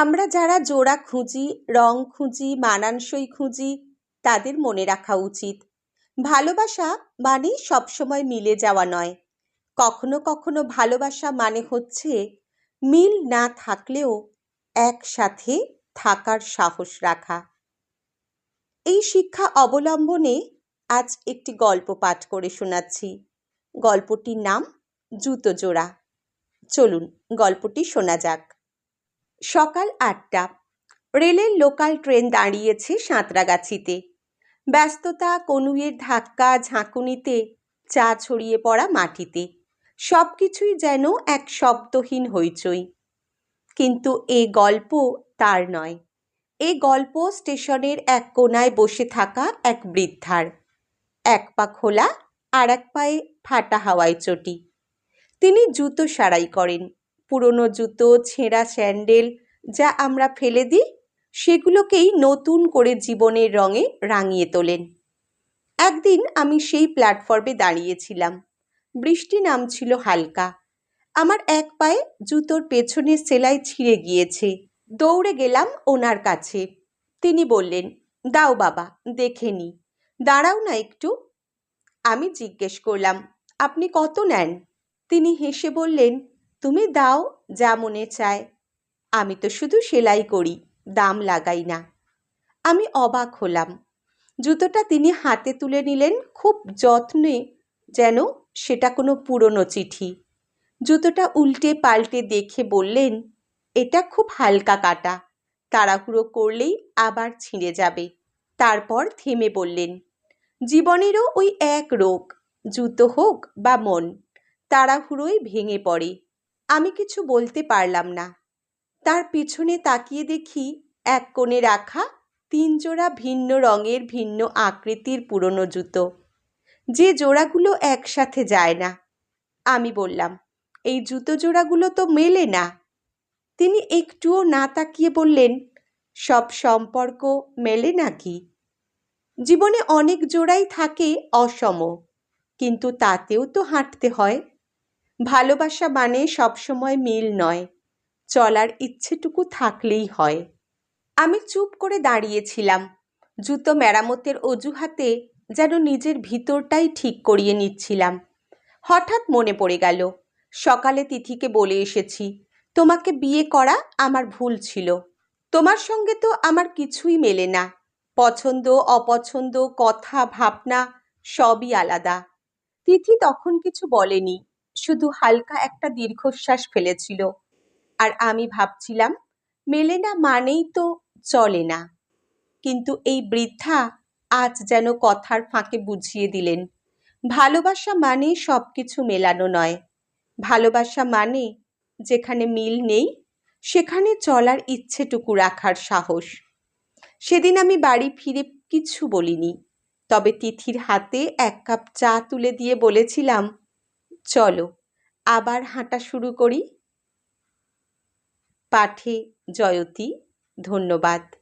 আমরা যারা জোড়া খুঁজি, রং খুঁজি, মানানসই খুঁজি, তাদের মনে রাখা উচিত ভালোবাসা মানে সবসময় মিলে যাওয়া নয়। কখনো কখনো ভালোবাসা মানে হচ্ছে মিল না থাকলেও একসাথে থাকার সাহস রাখা। এই শিক্ষা অবলম্বনে আজ একটি গল্প পাঠ করে শোনাচ্ছি। গল্পটির নাম জুতো জোড়া। চলুন গল্পটি শোনা যাক। সকাল ৮টা। রেলের লোকাল ট্রেন দাঁড়িয়েছে সাঁতরাগাছিতে। ব্যস্ততা, কনুইয়ের ধাক্কা, ঝাঁকুনিতে চা ছড়িয়ে পড়া মাটিতে সবকিছুই যেন এক শব্দহীন হইচই। কিন্তু এ গল্প তার নয়। এ গল্প স্টেশনের এক কোনায় বসে থাকা এক বৃদ্ধার। এক পা খোলা, আর এক পায়ে ফাটা হাওয়ায় চটি। তিনি জুতো সারাই করেন। পুরনো জুতো, ছেঁড়া স্যান্ডেল যা আমরা ফেলে দিই, সেগুলোকেই নতুন করে জীবনের রঙে রাঙিয়ে তোলেন। একদিন আমি সেই প্ল্যাটফর্মে দাঁড়িয়েছিলাম। বৃষ্টি নামছিল হালকা। আমার এক পায়ে জুতোর পেছনের সেলাই ছিঁড়ে গিয়েছে। দৌড়ে গেলাম ওনার কাছে। তিনি বললেন, দাও বাবা, দেখে নি। দাঁড়াও না একটু। আমি জিজ্ঞেস করলাম, আপনি কত নেন? তিনি হেসে বললেন, তুমি দাও, যা মনে চায়। আমি তো শুধু সেলাই করি, দাম লাগাই না। আমি অবাক হলাম। জুতোটা তিনি হাতে তুলে নিলেন খুব যত্নে, যেন সেটা কোনো পুরনো চিঠি। জুতোটা উল্টে পাল্টে দেখে বললেন, এটা খুব হালকা কাটা, তাড়াহুড়ো করলেই আবার ছিঁড়ে যাবে। তারপর থেমে বললেন, জীবনেরও ওই এক রোগ, জুতো হোক বা মন, তাড়াহুড়োই ভেঙে পড়ে। আমি কিছু বলতে পারলাম না। তার পিছনে তাকিয়ে দেখি এক কোণে রাখা ৩ জোড়া ভিন্ন রঙের, ভিন্ন আকৃতির পুরনো জুতো, যে জোড়াগুলো একসাথে যায় না। আমি বললাম, এই জুতো জোড়াগুলো তো মেলে না। তিনি একটুও না তাকিয়ে বললেন, সব সম্পর্ক মেলে নাকি? জীবনে অনেক জোড়াই থাকে অসম, কিন্তু তাতেও তো হাঁটতে হয়। ভালোবাসা মানে সবসময় মিল নয়, চলার ইচ্ছেটুকু থাকলেই হয়। আমি চুপ করে দাঁড়িয়েছিলাম, জুতো মেরামতের অজুহাতে যেন নিজের ভিতরটাই ঠিক করিয়ে নিচ্ছিলাম। হঠাৎ মনে পড়ে গেল, সকালে তিথিকে বলে এসেছি, তোমাকে বিয়ে করা আমার ভুল ছিল। তোমার সঙ্গে তো আমার কিছুই মেলে না। পছন্দ, অপছন্দ, কথা, ভাবনা সবই আলাদা। তিথি তখন কিছু বলেনি, শুধু হালকা একটা দীর্ঘশ্বাস ফেলেছিল। আর আমি ভাবছিলাম, মেলে না মানেই তো চলে না। কিন্তু এই বৃদ্ধা আজ যেন কথার ফাঁকে বুঝিয়ে দিলেন, ভালোবাসা মানে সবকিছু মেলানো নয়। ভালোবাসা মানে যেখানে মিল নেই, সেখানে চলার ইচ্ছেটুকু রাখার সাহস। সেদিন আমি বাড়ি ফিরে কিছু বলিনি, তবে তিথির হাতে ১ কাপ চা তুলে দিয়ে বলেছিলাম, চলো আবার হাঁটা শুরু করি। পাঠে জয়তী। ধন্যবাদ।